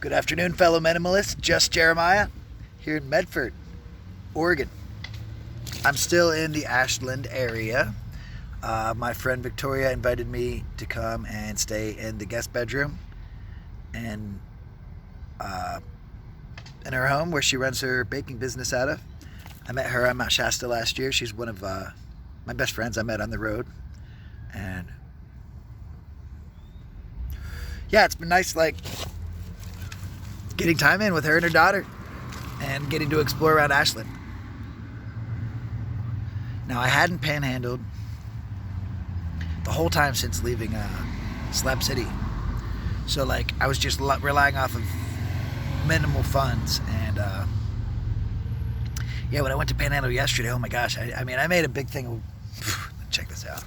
Good afternoon, fellow minimalists. Just Jeremiah here in Medford, Oregon. I'm still in the Ashland area. My friend Victoria invited me to come and stay in the guest bedroom and in her home where she runs her baking business out of. I met her on Mount Shasta last year. She's one of my best friends I met on the road. And yeah, it's been nice, getting time in with her and her daughter and getting to explore around Ashland. Now, I hadn't panhandled the whole time since leaving Slab City. So, I was just relying off of minimal funds. And, when I went to panhandle yesterday, oh my gosh, I made a big thing of... Check this out.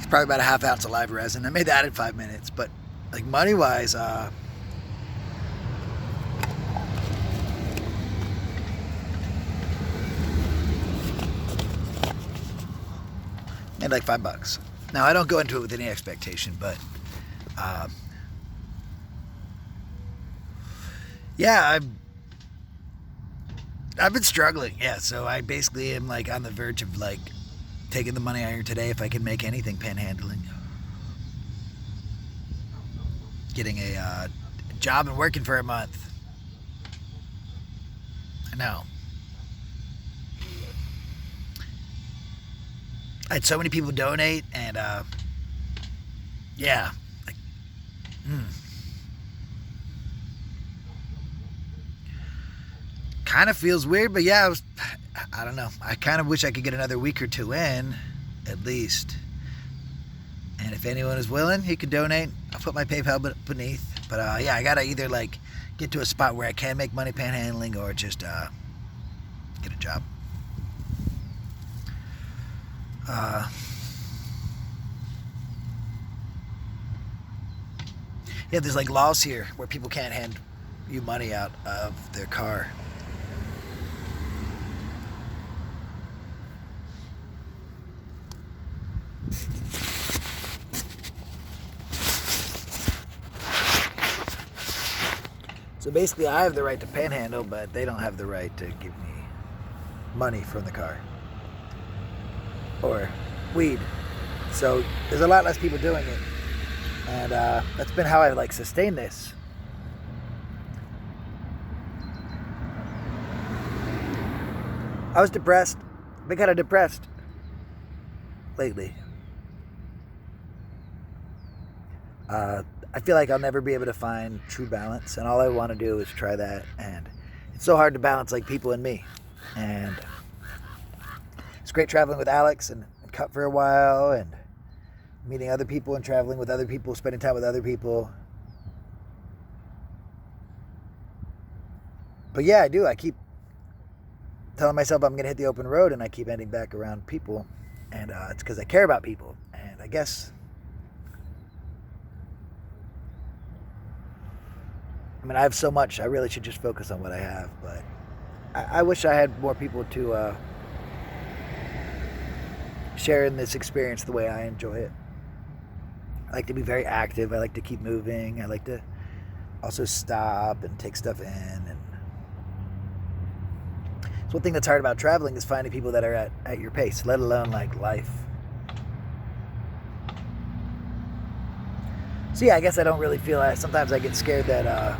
Probably about a half ounce of live resin. I made that in 5 minutes, but money wise, made $5. Now I don't go into it with any expectation, but I've been struggling. Yeah, so I basically am on the verge of taking the money I earned today, if I can make anything panhandling, getting a job and working for a month. I know. I had so many people donate, and kind of feels weird, but I don't know. I kind of wish I could get another week or two in, at least. And if anyone is willing, he could donate. I'll put my PayPal beneath. But I gotta either get to a spot where I can make money panhandling, or just get a job. There's laws here where people can't hand you money out of their car. So basically, I have the right to panhandle, but they don't have the right to give me money from the car or weed. So there's a lot less people doing it, and that's been how I sustain this. I was depressed. I've been kind of depressed lately. I feel like I'll never be able to find true balance, and all I want to do is try that. And it's so hard to balance people and me. And it's great traveling with Alex and Cut for a while, and meeting other people and traveling with other people, spending time with other people. But yeah, I do. I keep telling myself I'm going to hit the open road, and I keep ending back around people. And it's because I care about people. And I guess... I have so much. I really should just focus on what I have. But I wish I had more people to share in this experience the way I enjoy it. I like to be very active. I like to keep moving. I like to also stop and take stuff in. And so one thing that's hard about traveling is finding people that are at your pace, let alone life. So I guess I don't really feel that. Sometimes I get scared that,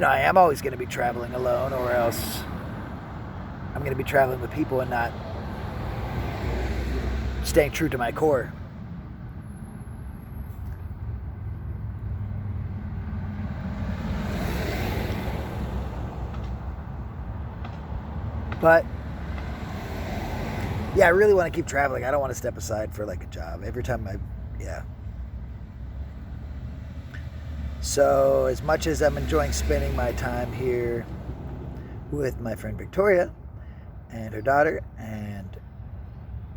I am always going to be traveling alone, or else I'm going to be traveling with people and not staying true to my core. But I really want to keep traveling. I don't want to step aside for a job. Every time So as much as I'm enjoying spending my time here with my friend Victoria and her daughter, and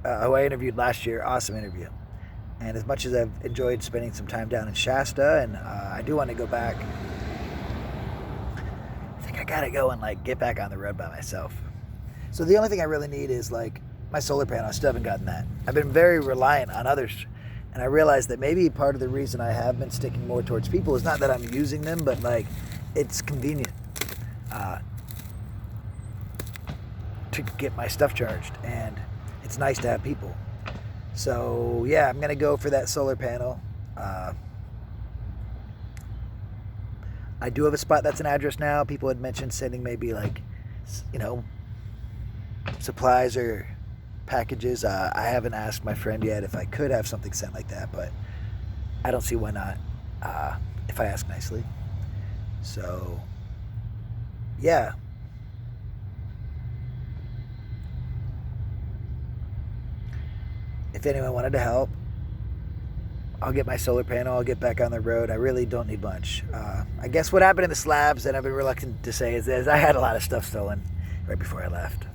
who I interviewed last year, awesome interview. And as much as I've enjoyed spending some time down in Shasta, and I do want to go back, I think I gotta go and like get back on the road by myself. So the only thing I really need is like my solar panel. I still haven't gotten that. I've been very reliant on others, and I realized that maybe part of the reason I have been sticking more towards people is not that I'm using them, but like it's convenient to get my stuff charged, and it's nice to have people. So yeah, I'm gonna go for that solar panel. I do have a spot that's an address now. People had mentioned sending maybe like, supplies or packages. I haven't asked my friend yet if I could have something sent like that, but I don't see why not if I ask nicely. So yeah. If anyone wanted to help, I'll get my solar panel. I'll get back on the road. I really don't need much. I guess what happened in the slabs, and I've been reluctant to say, is I had a lot of stuff stolen right before I left.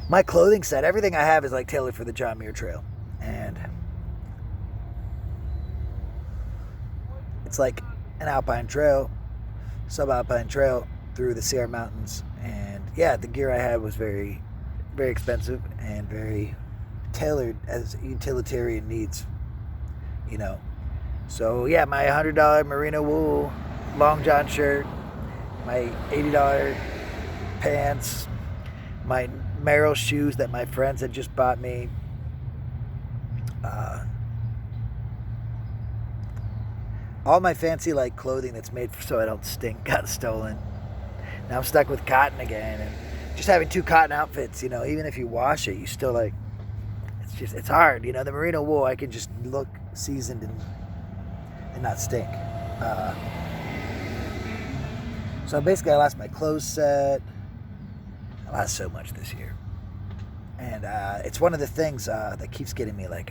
My clothing set, everything I have is like tailored for the John Muir Trail. And it's like an alpine trail, subalpine trail through the Sierra Mountains. And yeah, the gear I had was very, very expensive and very tailored as utilitarian needs. So yeah, my $100 merino wool long john shirt, my $80 pants, my Merrill shoes that my friends had just bought me, all my fancy like clothing that's made so I don't stink got stolen. Now I'm stuck with cotton again, and just having 2 cotton outfits, even if you wash it, you still like, it's hard. The merino wool, I can just look seasoned and not stink. So basically I lost my clothes set. I lost so much this year. And it's one of the things that keeps getting me like,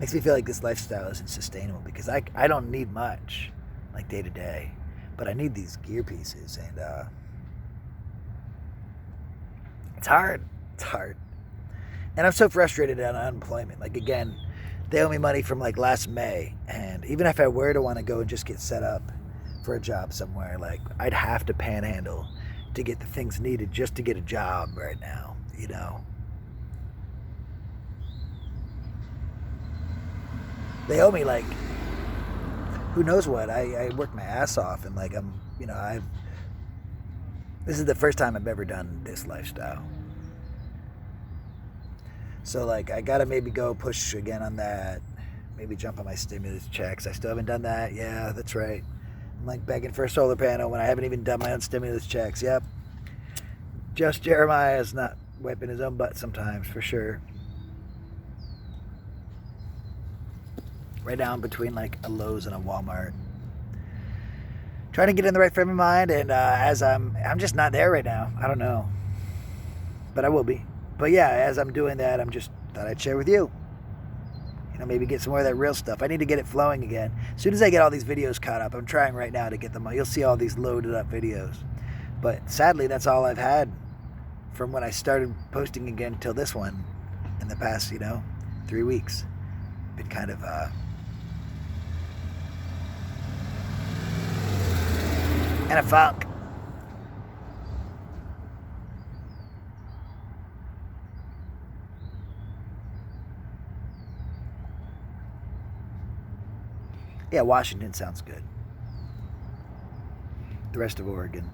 makes me feel like this lifestyle isn't sustainable, because I don't need much like day to day, but I need these gear pieces, and it's hard. It's hard. And I'm so frustrated on unemployment. Like, again, they owe me money from like last May. And even if I were to want to go and just get set up for a job somewhere, like I'd have to panhandle to get the things needed just to get a job right now, They owe me like, who knows what. I worked my ass off, and like this is the first time I've ever done this lifestyle. So like I gotta maybe go push again on that. Maybe jump on my stimulus checks. I still haven't done that. Yeah, that's right. I'm like begging for a solar panel when I haven't even done my own stimulus checks. Yep. Just Jeremiah's not wiping his own butt sometimes, for sure. Right now I'm between like a Lowe's and a Walmart. Trying to get in the right frame of mind, and as I'm just not there right now. I don't know. But I will be. But yeah, as I'm doing that, I'm just thought I'd share with you. Maybe get some more of that real stuff. I need to get it flowing again. As soon as I get all these videos caught up, I'm trying right now to get them. You'll see all these loaded up videos. But sadly, that's all I've had from when I started posting again till this one in the past, 3 weeks. Been kind of in a funk. Yeah, Washington sounds good. The rest of Oregon.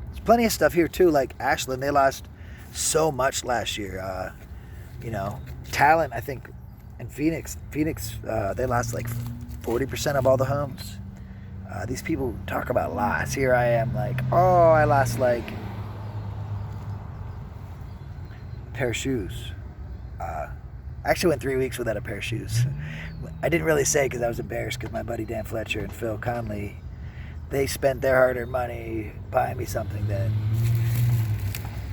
There's plenty of stuff here too, like Ashland. They lost so much last year. Talent, I think, in Phoenix, they lost like 40% of all the homes. These people talk about loss. Here I am like, I lost like a pair of shoes. I actually went 3 weeks without a pair of shoes. I didn't really say because I was embarrassed, because my buddy Dan Fletcher and Phil Conley, they spent their hard-earned money buying me something that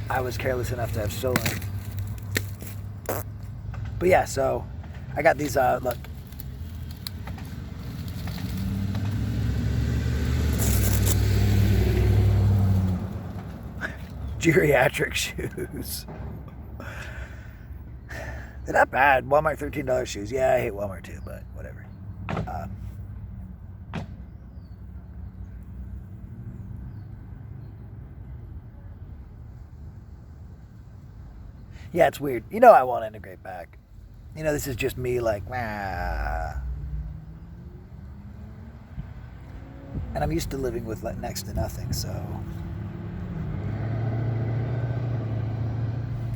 I was careless enough to have stolen. But yeah, so I got these, look. Geriatric shoes. They're not bad. Walmart $13 shoes. Yeah, I hate Walmart too, but whatever. Yeah, it's weird. You know I won't integrate back. You know, this is just me like, ah. And I'm used to living with like next to nothing, so.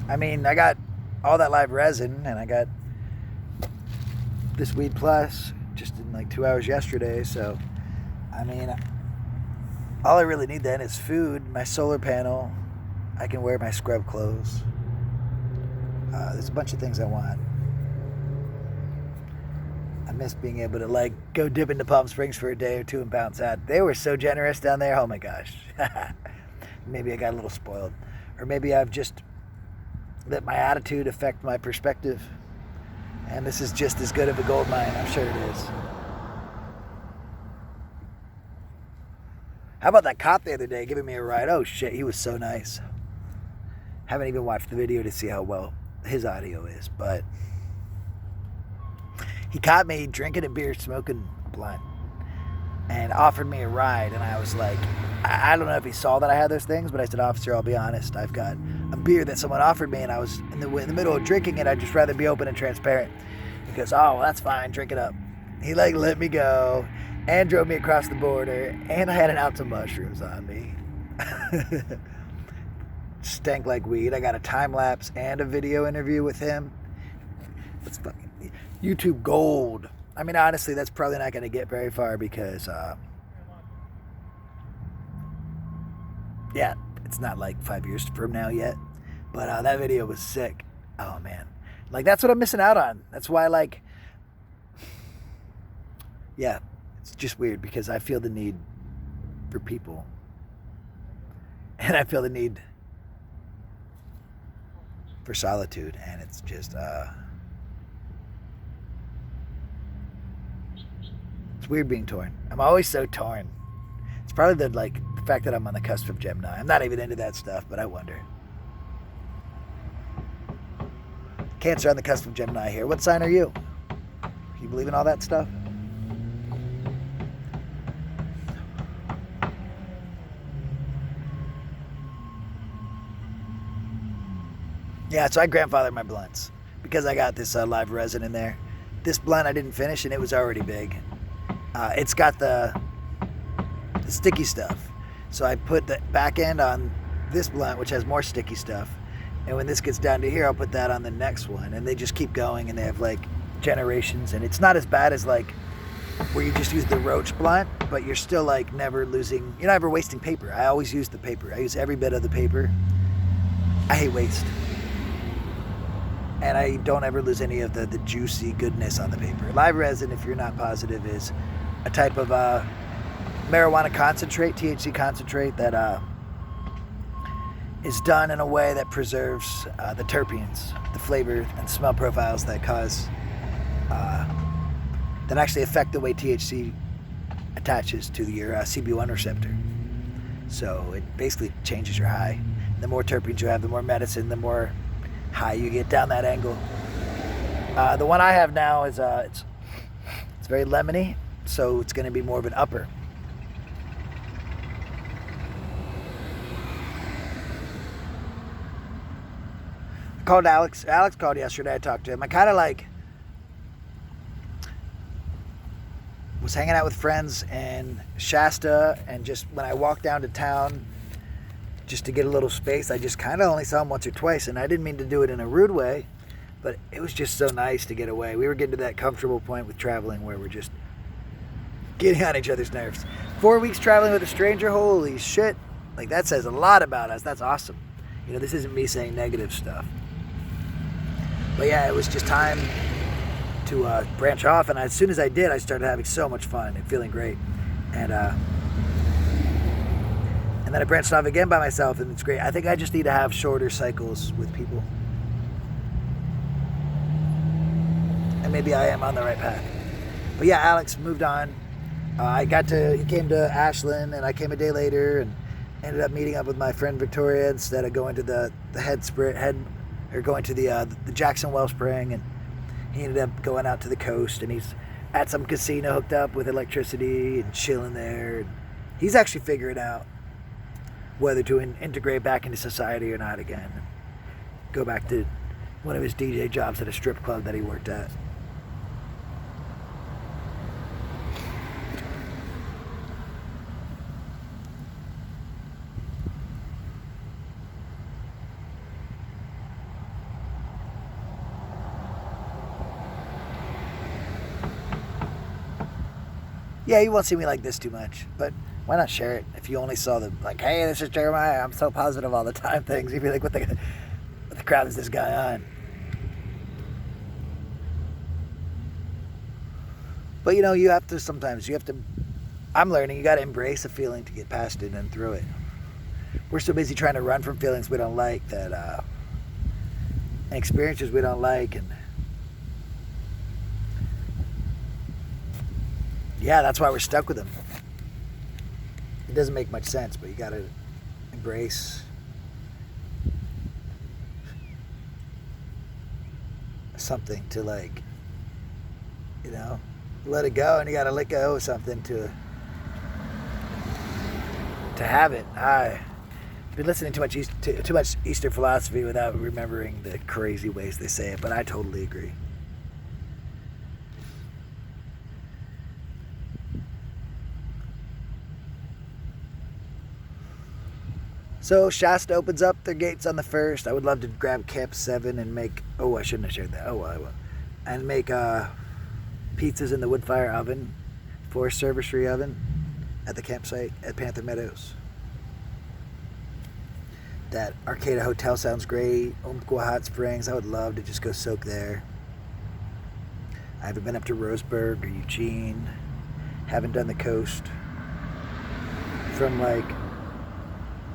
I mean, I got all that live resin, and I got this Weed Plus just in like 2 hours yesterday, so. I mean, all I really need then is food, my solar panel. I can wear my scrub clothes. There's a bunch of things I want. I miss being able to like go dip into Palm Springs for a day or two and bounce out. They were so generous down there. Oh my gosh. Maybe I got a little spoiled. Or maybe I've just let my attitude affect my perspective. And this is just as good of a gold mine. I'm sure it is. How about that cop the other day giving me a ride? Oh shit, he was so nice. Haven't even watched the video to see how well his audio is, but he caught me drinking a beer, smoking a blunt, and offered me a ride. And I was like, I don't know if he saw that I had those things, but I said, officer, I'll be honest. I've got a beer that someone offered me, and I was in the middle of drinking it. I'd just rather be open and transparent. He goes, oh, well, that's fine. Drink it up. He like let me go and drove me across the border, and I had an ounce of mushrooms on me. Stank like weed. I got a time lapse and a video interview with him. It's fucking YouTube gold. I mean, honestly, that's probably not going to get very far because, yeah, it's not like 5 years from now yet. But that video was sick. Oh, man. Like, that's what I'm missing out on. That's why, like, yeah, it's just weird because I feel the need for people. And I feel the need for solitude. And it's just, it's weird being torn. I'm always so torn. It's probably the fact that I'm on the cusp of Gemini. I'm not even into that stuff, but I wonder. Cancer on the cusp of Gemini here. What sign are you? You believe in all that stuff? Yeah, so I grandfathered my blunts because I got this live resin in there. This blunt I didn't finish and it was already big. It's got the sticky stuff. So I put the back end on this blunt, which has more sticky stuff. And when this gets down to here, I'll put that on the next one. And they just keep going and they have like generations. And it's not as bad as like where you just use the roach blunt, but you're still like never losing, you're never wasting paper. I always use the paper. I use every bit of the paper. I hate waste. And I don't ever lose any of the juicy goodness on the paper. Live resin, if you're not positive, is a type of marijuana concentrate, THC concentrate, that is done in a way that preserves the terpenes, the flavor and smell profiles that cause, that actually affect the way THC attaches to your CB1 receptor. So it basically changes your high. The more terpenes you have, the more medicine, the more high you get down that angle. The one I have now is it's very lemony, so it's going to be more of an upper. I called Alex. Alex called yesterday. I talked to him. I kind of like was hanging out with friends in Shasta, and just when I walked down to town just to get a little space, I just kind of only saw him once or twice, and I didn't mean to do it in a rude way, but it was just so nice to get away. We were getting to that comfortable point with traveling where we're just getting on each other's nerves. 4 weeks traveling with a stranger, holy shit. Like, that says a lot about us. That's awesome. You know, this isn't me saying negative stuff. But yeah, it was just time to branch off, and as soon as I did, I started having so much fun and feeling great. And then I branched off again by myself, and it's great. I think I just need to have shorter cycles with people. And maybe I am on the right path. But yeah, Alex moved on. He came to Ashland, and I came a day later, and ended up meeting up with my friend Victoria instead of going to the Jackson Wellspring, and he ended up going out to the coast, and he's at some casino hooked up with electricity and chilling there. And he's actually figuring out whether to integrate back into society or not again. Go back to one of his DJ jobs at a strip club that he worked at. Yeah, you won't see me like this too much, but why not share it? If you only saw the, like, hey, this is Jeremiah, I'm so positive all the time things, you'd be like, what the crap is this guy on? But you know, you have to, I'm learning, you got to embrace a feeling to get past it and through it. We're so busy trying to run from feelings we don't like that, and experiences we don't like, and yeah, that's why we're stuck with them. It doesn't make much sense, but you gotta embrace something to, like, you know, let it go, and you gotta let go of something to have it. I've been listening too much Eastern philosophy without remembering the crazy ways they say it, but I totally agree. So Shasta opens up their gates on the 1st. I would love to grab Camp 7 and make, oh, I shouldn't have shared that. Oh, well, I will. And make pizzas in the wood fire oven, Forest Servicery oven at the campsite at Panther Meadows. That Arcata Hotel sounds great. Umpqua Hot Springs, I would love to just go soak there. I haven't been up to Roseburg or Eugene. Haven't done the coast from, like,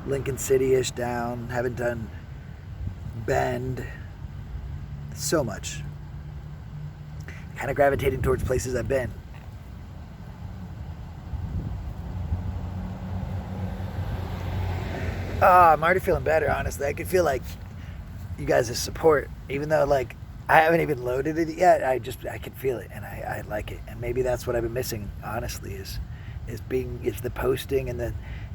Lincoln City-ish down. Haven't done Bend. So much. Kind of gravitating towards places I've been. I'm already feeling better, honestly. I can feel, like, you guys' support. Even though, like, I haven't even loaded it yet, I can feel it, and I like it. And maybe that's what I've been missing, honestly, is the posting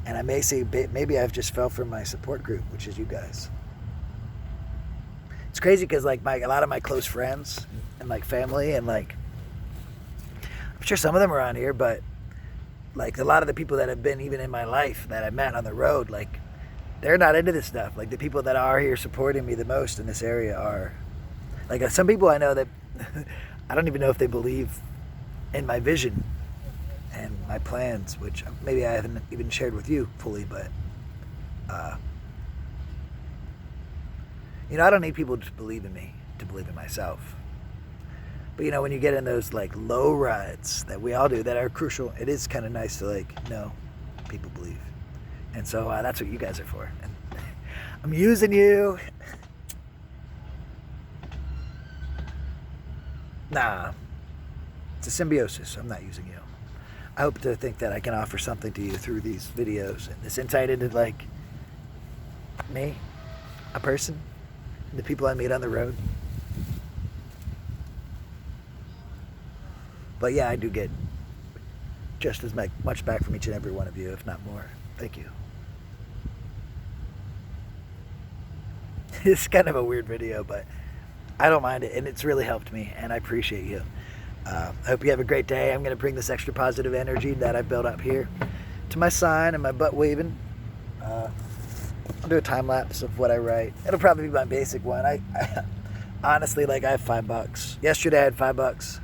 and I may say maybe I've just fell from my support group, which is you guys. It's crazy because, like, a lot of my close friends and, like, family and, like, I'm sure some of them are on here, but, like, a lot of the people that have been even in my life that I met on the road, like, they're not into this stuff. Like, the people that are here supporting me the most in this area are, like, some people I know that I don't even know if they believe in my vision and my plans, which maybe I haven't even shared with you fully, but you know, I don't need people to believe in me to believe in myself. But you know, when you get in those, like, low rides that we all do that are crucial, it is kind of nice to, like, know people believe. And so that's what you guys are for. And I'm using you. Nah, it's a symbiosis. I'm not using you. I hope to think that I can offer something to you through these videos and this insight into, like, me, a person, the people I meet on the road. But yeah, I do get just as much back from each and every one of you, if not more. Thank you. It's kind of a weird video, but I don't mind it, and it's really helped me, and I appreciate you. I hope you have a great day. I'm going to bring this extra positive energy that I've built up here to my sign and my butt waving. I'll do a time lapse of what I write. It'll probably be my basic one. I honestly, like, I have $5. Yesterday I had $5.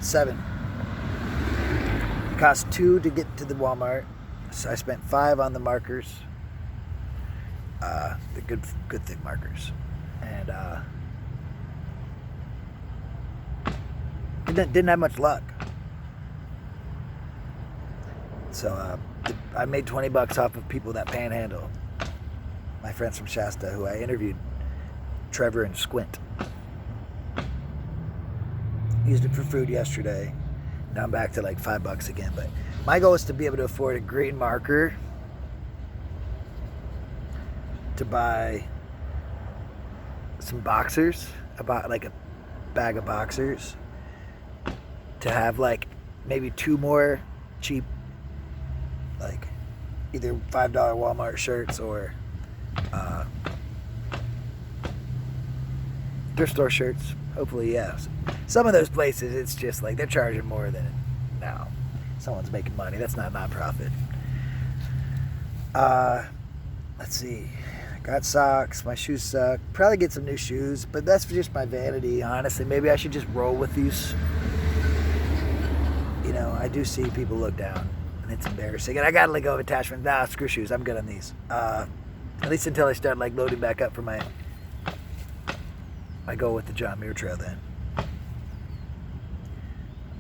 7. It cost $2 to get to the Walmart, so I spent $5 on the markers, the good thick markers, and didn't have much luck. So I made $20 off of people that panhandle. My friends from Shasta, who I interviewed, Trevor and Squint. Used it for food yesterday. Now I'm back to like $5 again. But my goal is to be able to afford a green marker to buy some boxers, about like a bag of boxers, to have like maybe 2 more cheap, like either $5 Walmart shirts or thrift store shirts. Hopefully, yes. Some of those places, it's just like they're charging more than no. Someone's making money. That's not nonprofit. Let's see. Got socks. My shoes suck. Probably get some new shoes, but that's just my vanity, honestly. Maybe I should just roll with these. You know, I do see people look down, and it's embarrassing. And I gotta let go of attachment. Nah, screw shoes. I'm good on these. At least until I start like loading back up for my goal with the John Muir Trail. Then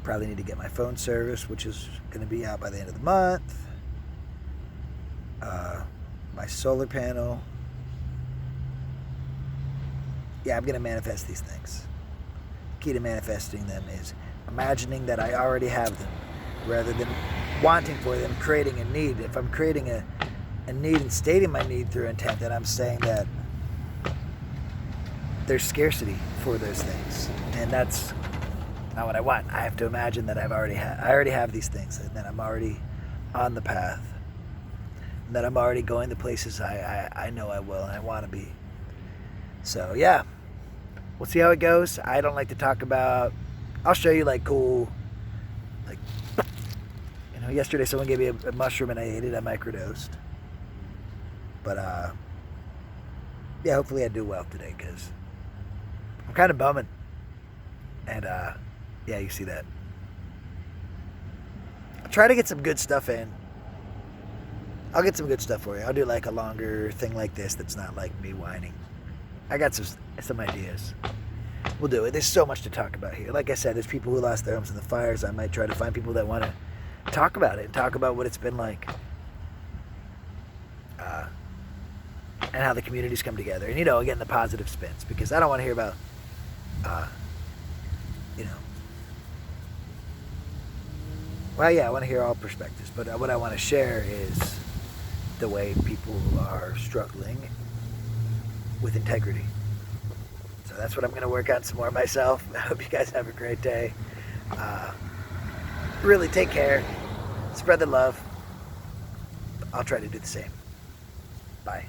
probably need to get my phone service, which is going to be out by the end of the month. My solar panel. Yeah, I'm going to manifest these things. Key to manifesting them is imagining that I already have them, rather than wanting for them, creating a need. If I'm creating a need and stating my need through intent, then I'm saying that there's scarcity for those things, and that's not what I want. I have to imagine that I already have these things, and that I'm already on the path, and that I'm already going to places I know I will and I want to be. So yeah, we'll see how it goes. I don't like to talk about. I'll show you like cool, like, you know, yesterday someone gave me a mushroom and I ate it. I microdosed, but yeah, hopefully I do well today because I'm kind of bumming. And yeah, you see that. I'll try to get some good stuff in. I'll get some good stuff for you. I'll do like a longer thing like this that's not like me whining. I got some ideas. We'll do it. There's so much to talk about here. Like I said, there's people who lost their homes in the fires. I might try to find people that want to talk about it and talk about what it's been like. And how the communities come together. And, you know, again, the positive spins. Because I don't want to hear about, you know. Well, yeah, I want to hear all perspectives. But what I want to share is the way people are struggling with integrity. So that's what I'm going to work on some more myself. I hope you guys have a great day. Really take care. Spread the love. I'll try to do the same. Bye.